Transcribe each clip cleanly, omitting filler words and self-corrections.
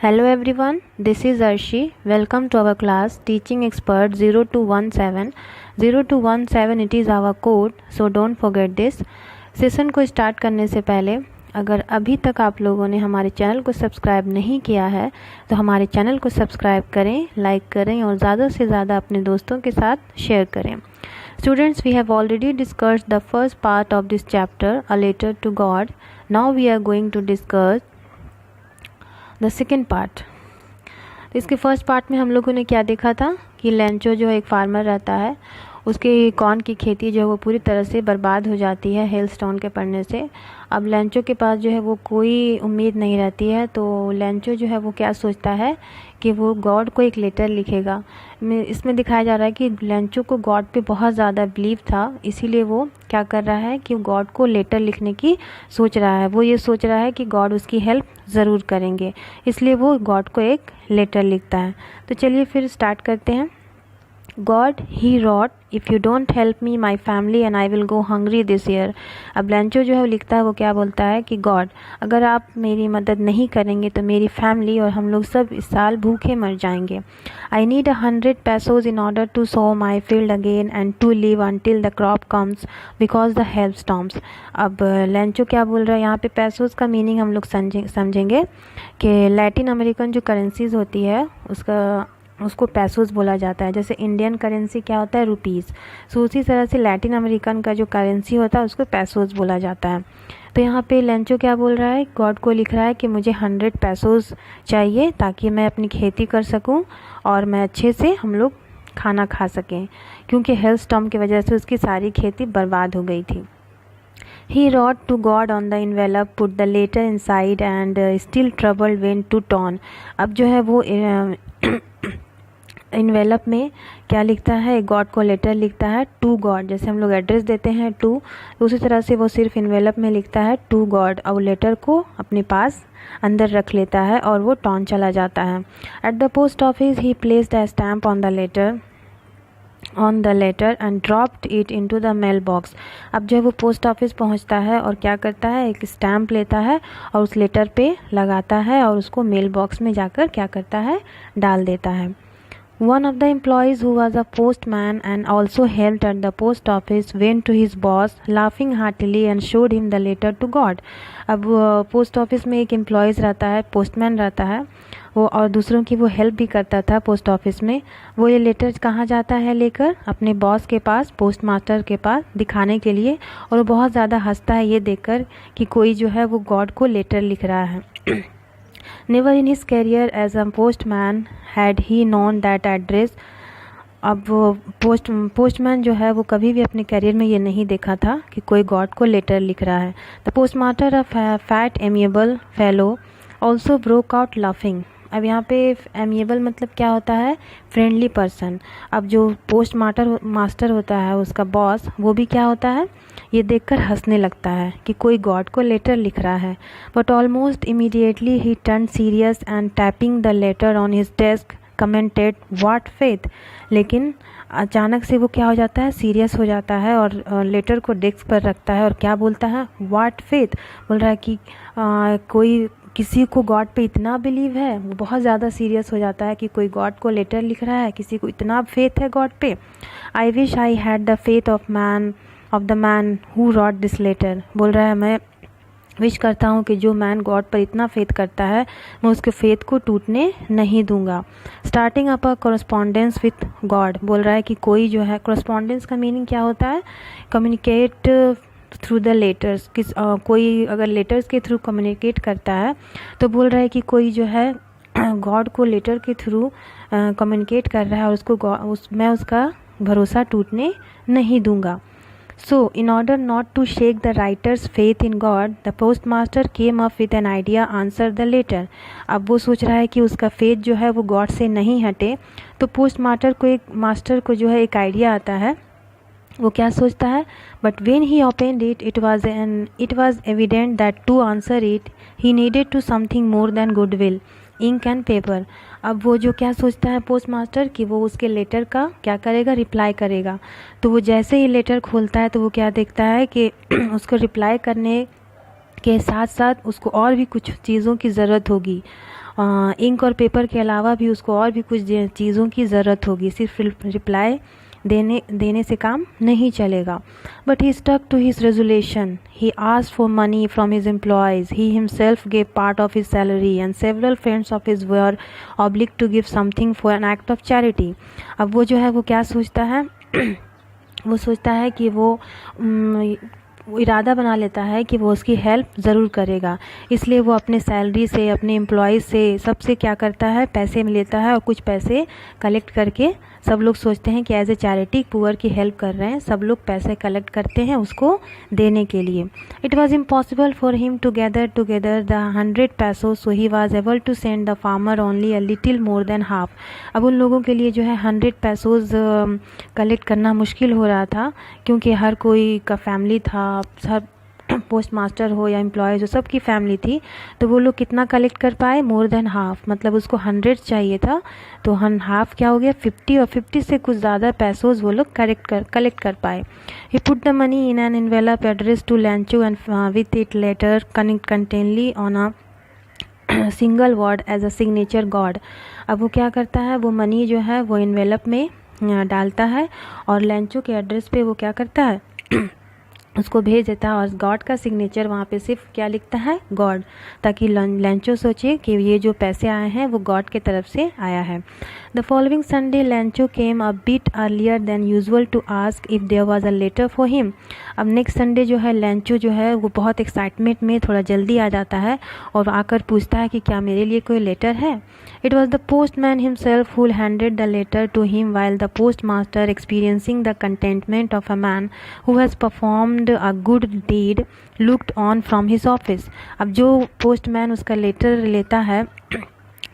Hello everyone, this is Arshi. Welcome to our class Teaching Expert 0217. 0217 it is our code, so don't forget this. Session को start करने से पहले अगर अभी तक आप लोगों ने हमारे चैनल को सब्सक्राइब नहीं किया है तो हमारे चैनल को सब्सक्राइब करें, लाइक करें और ज़्यादा से ज़्यादा अपने दोस्तों के साथ शेयर करें. Students, we have already discussed the first part of this chapter, A Letter to God. Now we are going to discuss the second part. तो इसके फर्स्ट पार्ट में हम लोगों ने क्या देखा था कि लेंचो जो एक फार्मर रहता है, उसके कॉर्न की खेती जो है वो पूरी तरह से बर्बाद हो जाती है हेल स्टोन के पड़ने से. अब लेंचो के पास जो है वो कोई उम्मीद नहीं रहती है, तो लेंचो जो है वो क्या सोचता है कि वो गॉड को एक लेटर लिखेगा. इसमें दिखाया जा रहा है कि लेंचो को गॉड पे बहुत ज़्यादा बिलीव था, इसीलिए वो क्या कर रहा है कि गॉड को लेटर लिखने की सोच रहा है. वो ये सोच रहा है कि गॉड उसकी हेल्प ज़रूर करेंगे, इसलिए वो गॉड को एक लेटर लिखता है. तो चलिए फिर स्टार्ट करते हैं. God, he wrote, if you don't help me, my family and I will go hungry this year. अब लेंचो जो है वो लिखता है, वो क्या बोलता है कि गॉड, अगर आप मेरी मदद नहीं करेंगे तो मेरी फैमिली और हम लोग सब इस साल भूखे मर जाएंगे. I need 100 pesos in order to sow my field again and to live until the crop comes because the hailstorms. अब लेंचो क्या बोल रहा है यहाँ पे, पैसोज का मीनिंग हम लोग समझेंगे कि लैटिन अमेरिकन जो करेंसीज होती है उसको पैसोस बोला जाता है. जैसे इंडियन करेंसी क्या होता है, रुपीज़. सो उसी तरह से लैटिन अमेरिकन का जो करेंसी होता है उसको पैसोस बोला जाता है. तो यहाँ पे लेंचो क्या बोल रहा है, गॉड को लिख रहा है कि मुझे 100 पैसोस चाहिए ताकि मैं अपनी खेती कर सकूँ और मैं अच्छे से हम लोग खाना खा सकें, क्योंकि हेल स्टॉर्म की वजह से उसकी सारी खेती बर्बाद हो गई थी. He wrote to God on the envelope, put the letter inside and still trouble went to town. अब जो है वो इन्वेलप में क्या लिखता है, गॉड को लेटर लिखता है टू गॉड. जैसे हम लोग एड्रेस देते हैं टू, तो उसी तरह से वो सिर्फ इन्वेलप में लिखता है टू गॉड और लेटर को अपने पास अंदर रख लेता है और वो टाउन चला जाता है. At the post office he placed a stamp on the letter and dropped it into the mail box. अब जो है वो पोस्ट ऑफिस पहुंचता है और क्या करता है, एक स्टैम्प लेता है और उस लेटर पे लगाता है और उसको मेल बॉक्स में जाकर क्या करता है, डाल देता है. One of the employees who was a postman and also helped at the post office went to his boss laughing heartily and showed him the letter to God. अब पोस्ट ऑफिस में एक एम्प्लॉयज़ रहता है, postman रहता है वो, और दूसरों की वो हेल्प भी करता था पोस्ट ऑफिस में. वो ये लेटर कहाँ जाता है लेकर, अपने बॉस के पास, पोस्ट मास्टर के पास दिखाने के लिए, और वो बहुत ज़्यादा हंसता है ये देखकर कि कोई जो है वो गॉड को लेटर लिख रहा है. Never in his career as a postman had he known that address. अब वो पोस्टमैन जो है वो कभी भी अपने करियर में ये नहीं देखा था कि कोई गॉड को लेटर लिख रहा है. The postmaster a fat amiable fellow also broke out laughing. अब यहाँ पे एमिएबल मतलब क्या होता है, फ्रेंडली पर्सन. अब जो पोस्ट मास्टर होता है उसका बॉस, वो भी क्या होता है, ये देखकर हंसने लगता है कि कोई गॉड को लेटर लिख रहा है. But almost immediately he turn serious and tapping the later on his desk commented what faith. लेकिन अचानक से वो क्या हो जाता है, सीरियस हो जाता है और लेटर को डेस्क पर रखता है और क्या बोलता है, व्हाट फेथ. बोल रहा है कि कोई किसी को गॉड पे इतना बिलीव है. वो बहुत ज़्यादा सीरियस हो जाता है कि कोई गॉड को लेटर लिख रहा है, किसी को इतना फेथ है गॉड पे. I wish I had the faith of the man who wrote this letter. बोल रहा है मैं विश करता हूँ कि जो मैन गॉड पर इतना फेथ करता है मैं उसके फेथ को टूटने नहीं दूंगा. Starting up a correspondence with God. बोल रहा है कि कोई जो है, कॉरस्पॉन्डेंस का मीनिंग क्या होता है, कम्युनिकेट थ्रू द लेटर्स. कोई अगर लेटर्स के थ्रू कम्युनिकेट करता है तो बोल रहा है कि कोई जो है गॉड को लेटर के थ्रू कम्युनिकेट कर रहा है और मैं उसका भरोसा टूटने नहीं दूंगा. So, in order not to shake the writer's faith in God, the postmaster came up with an idea, answer the letter. अब वो सोच रहा है कि उसका फेथ जो है वो गॉड से नहीं हटे, तो पोस्ट मास्टर को जो है एक आइडिया आता है. वो क्या सोचता है, but when he opened it it was evident that to answer it he needed to something more than goodwill, ink and paper. अब वो जो क्या सोचता है पोस्ट मास्टर कि वो उसके लेटर का क्या करेगा, रिप्लाई करेगा. तो वो जैसे ही लेटर खोलता है तो वो क्या देखता है कि उसको रिप्लाई करने के साथ साथ उसको और भी कुछ चीज़ों की ज़रूरत होगी. इंक और पेपर के अलावा भी उसको और भी कुछ चीज़ों की ज़रूरत होगी, सिर्फ रिप्लाई देने से काम नहीं चलेगा. But he stuck to his resolution. He asked for money from his employees. He himself gave part of his salary and several friends of his were oblige to give something for an act of charity. अब वो जो है वो क्या सोचता है वो सोचता है कि वो इरादा बना लेता है कि वो उसकी हेल्प ज़रूर करेगा. इसलिए वो अपने सैलरी से, अपने एम्प्लॉयज़ से, सबसे क्या करता है, पैसे में लेता है और कुछ पैसे कलेक्ट करके, सब लोग सोचते हैं कि एज ए चैरिटी पुअर की हेल्प कर रहे हैं, सब लोग पैसे कलेक्ट करते हैं उसको देने के लिए. It was impossible for him to gather the 100 pesos, so he was able to send the farmer only a little more than half. अब उन लोगों के लिए जो है 100 पैसोज कलेक्ट करना मुश्किल हो रहा था, क्योंकि हर कोई का फैमिली था, सब पोस्ट मास्टर हो या एम्प्लॉयज़ हो, सबकी फैमिली थी. तो वो लोग कितना कलेक्ट कर पाए, मोर देन हाफ, मतलब उसको 100 चाहिए था, तो हाफ क्या हो गया, 50, और 50 से कुछ ज़्यादा पैसोज वो लोग कलेक्ट कर पाए. He put the money in an envelope address to Lencho and with it letter containing on a single word as a signature God. अब वो क्या करता है, वो मनी जो है वो एनवेलप में डालता है और लैंचो के एड्रेस पे वो क्या करता है उसको भेज देता है, और गॉड का सिग्नेचर वहाँ पे सिर्फ क्या लिखता है, गॉड, ताकि लैंचो सोचे कि ये जो पैसे आए हैं वो गॉड के तरफ से आया है. The following Sunday Lencho came a bit earlier than usual to ask if there was a letter for him. अब नेक्स्ट संडे जो है लैंचो जो है वो बहुत एक्साइटमेंट में थोड़ा जल्दी आ जाता है और आकर पूछता है कि क्या मेरे लिए कोई लेटर है. It was the postman himself who handed the letter to him while the post master experiencing the contentment of a man who has performed a good deed looked on from his office. अब जो postman उसका letter लेता है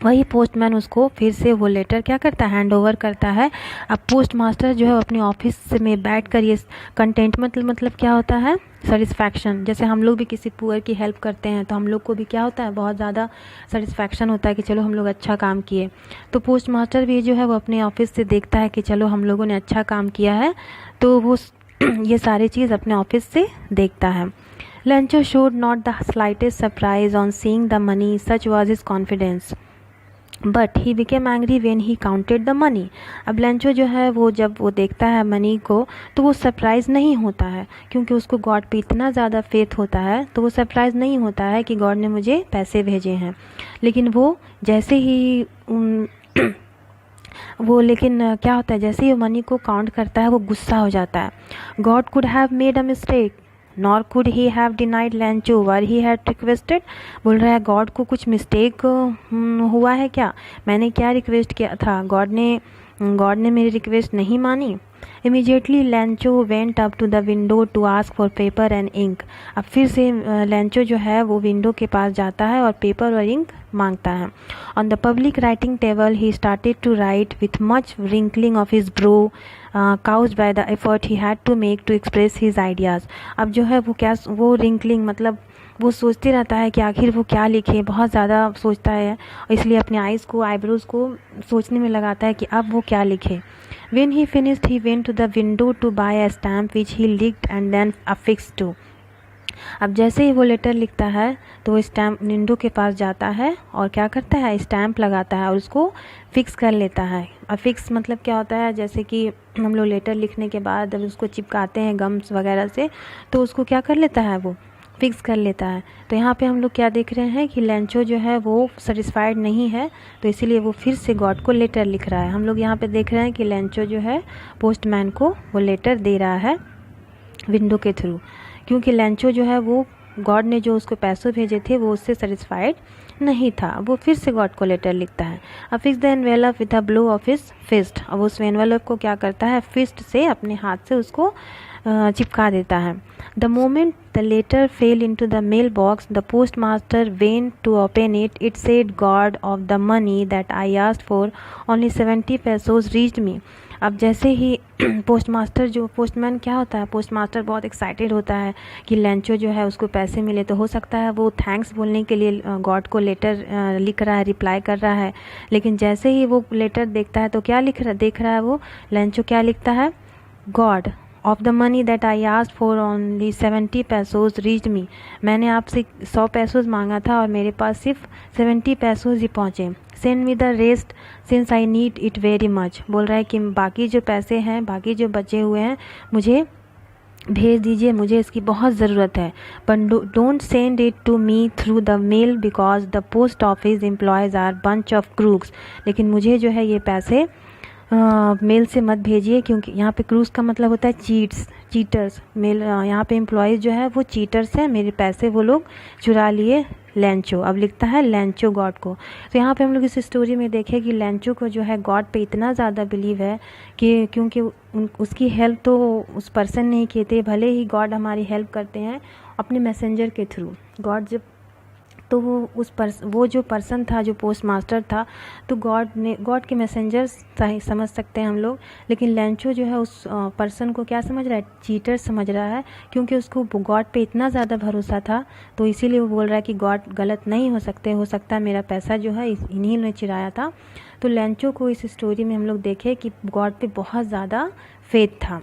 वही postman उसको फिर से वो लेटर क्या करता है, हैंड ओवर करता है. अब पोस्ट मास्टर जो है अपने ऑफिस में बैठकर ये कंटेंटमेंट मतलब क्या होता है, सेटिस्फैक्शन. जैसे हम लोग भी किसी पुअर की हेल्प करते हैं तो हम लोग को भी क्या होता है, बहुत ज़्यादा सेटिस्फैक्शन होता है कि चलो हम लोग अच्छा काम किए. तो पोस्ट मास्टर भी जो है वो अपने ऑफिस से देखता है कि चलो हम लोगों ने अच्छा काम किया है, तो वो ये सारी चीज़ अपने ऑफिस से देखता है. लैंचो showed not the slightest surprise on seeing the money, such was his confidence, but he became angry when he counted the money. अब लैंचो जो है वो जब वो देखता है मनी को तो वो सरप्राइज़ नहीं होता है, क्योंकि उसको गॉड पे इतना ज़्यादा फेथ होता है, तो वो सरप्राइज़ नहीं होता है कि गॉड ने मुझे पैसे भेजे हैं. लेकिन वो जैसे ही लेकिन क्या होता है, जैसे ही वो मनी को काउंट करता है वो गुस्सा हो जाता है. God could have made a mistake nor could he have denied लैंचो were he had requested. बोल रहा है गॉड को कुछ मिस्टेक हुआ है क्या, मैंने क्या रिक्वेस्ट किया था, गॉड ने मेरी रिक्वेस्ट नहीं मानी. Immediately Lencho went up to the window to ask for paper and ink. अब फिर से लैंचो जो है वो विंडो के पास जाता है और पेपर और इंक मांगता है. On the public writing table he started to write with much wrinkling of his brow caused by the effort he had to make to express his ideas. अब जो है वो रिंकलिंग मतलब वो सोचते रहता है कि आखिर वो क्या लिखे, बहुत ज़्यादा सोचता है, इसलिए अपने आईब्रोज को सोचने में लगाता है कि अब वो क्या लिखे. When he finished he went to the window to buy a stamp which he licked and then affixed to. अब जैसे ही वो लेटर लिखता है तो वो स्टैम्प विंडो के पास जाता है और क्या करता है, स्टैम्प लगाता है और उसको फिक्स कर लेता है. अब फिक्स मतलब क्या होता है, जैसे कि हम लोग लेटर लिखने के बाद जब उसको चिपकाते हैं गम्स वगैरह से, तो उसको क्या कर लेता है, वो फिक्स कर लेता है. तो यहाँ पे हम लोग क्या देख रहे हैं कि लैंचो जो है वो सेटिस्फाइड नहीं है, तो इसीलिए वो फिर से गॉड को लेटर लिख रहा है. हम लोग यहाँ पे देख रहे हैं कि लैंचो जो है पोस्टमैन को वो लेटर दे रहा है विंडो के थ्रू, क्योंकि लैंचो जो है वो गॉड ने जो उसको पैसे भेजे थे वो उससे सेटिस्फाइड नहीं था. वो फिर से गॉड को लेटर लिखता है. Affix the envelope with a blow of his fist. अब उस एनवेलप को क्या करता है, फिस्ट से अपने हाथ से उसको चिपका देता है. The moment the letter fell into the mail box the post master went to open it. It said God of the money that I asked for only 70 pesos reached me. अब जैसे ही postman क्या होता है, post master बहुत excited होता है कि लैंचो जो है उसको पैसे मिले, तो हो सकता है वो थैंक्स बोलने के लिए गॉड को लेटर लिख रहा है, रिप्लाई कर रहा है. लेकिन जैसे ही वो लेटर देखता है तो क्या देख रहा है वो, लैंचो क्या लिखता है, God of the money that I asked for only 70 pesos reached me. मैंने आपसे 100 पैसोज मांगा था और मेरे पास सिर्फ 70 पैसोज ही पहुँचे। Send me the rest since I need it very much. बोल रहा है कि बाकी जो पैसे हैं, बाकी जो बचे हुए हैं, मुझे भेज दीजिए, मुझे इसकी बहुत ज़रूरत है। But don't send it to me through the mail because the post office employees are bunch of crooks. लेकिन मुझे जो है ये पैसे मेल से मत भेजिए, क्योंकि यहाँ पे क्रूज का मतलब होता है चीटर्स। मेल यहाँ पे एम्प्लॉयज़ जो है वो चीटर्स हैं, मेरे पैसे वो लोग चुरा लिए लेंचो। अब लिखता है लेंचो गॉड को। तो यहाँ पे हम लोग इस स्टोरी में देखें कि लेंचो को जो है गॉड पे इतना ज़्यादा बिलीव है कि क्योंकि उसकी हेल्प तो उस पर्सन ने ही की थी। भले ही गॉड हमारी हेल्प करते हैं अपने मैसेंजर के थ्रू। गॉड जब तो वो जो पर्सन था, जो पोस्ट मास्टर था, तो गॉड के मैसेंजर समझ सकते हैं हम लोग। लेकिन लेंचो जो है उस पर्सन को क्या समझ रहा है? चीटर समझ रहा है, क्योंकि उसको गॉड पे इतना ज़्यादा भरोसा था। तो इसीलिए वो बोल रहा है कि गॉड गलत नहीं हो सकता है मेरा पैसा जो है इन्हीं ने चुराया था। तो लेंचो को इस स्टोरी में हम लोग देखें कि गॉड पे बहुत ज़्यादा फेथ था।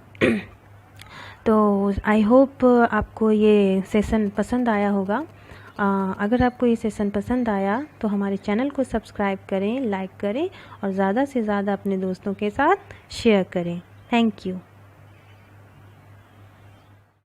तो आई होप आपको ये सेशन पसंद आया होगा। अगर आपको ये सेशन पसंद आया तो हमारे चैनल को सब्सक्राइब करें, लाइक करें और ज़्यादा से ज़्यादा अपने दोस्तों के साथ शेयर करें। Thank you.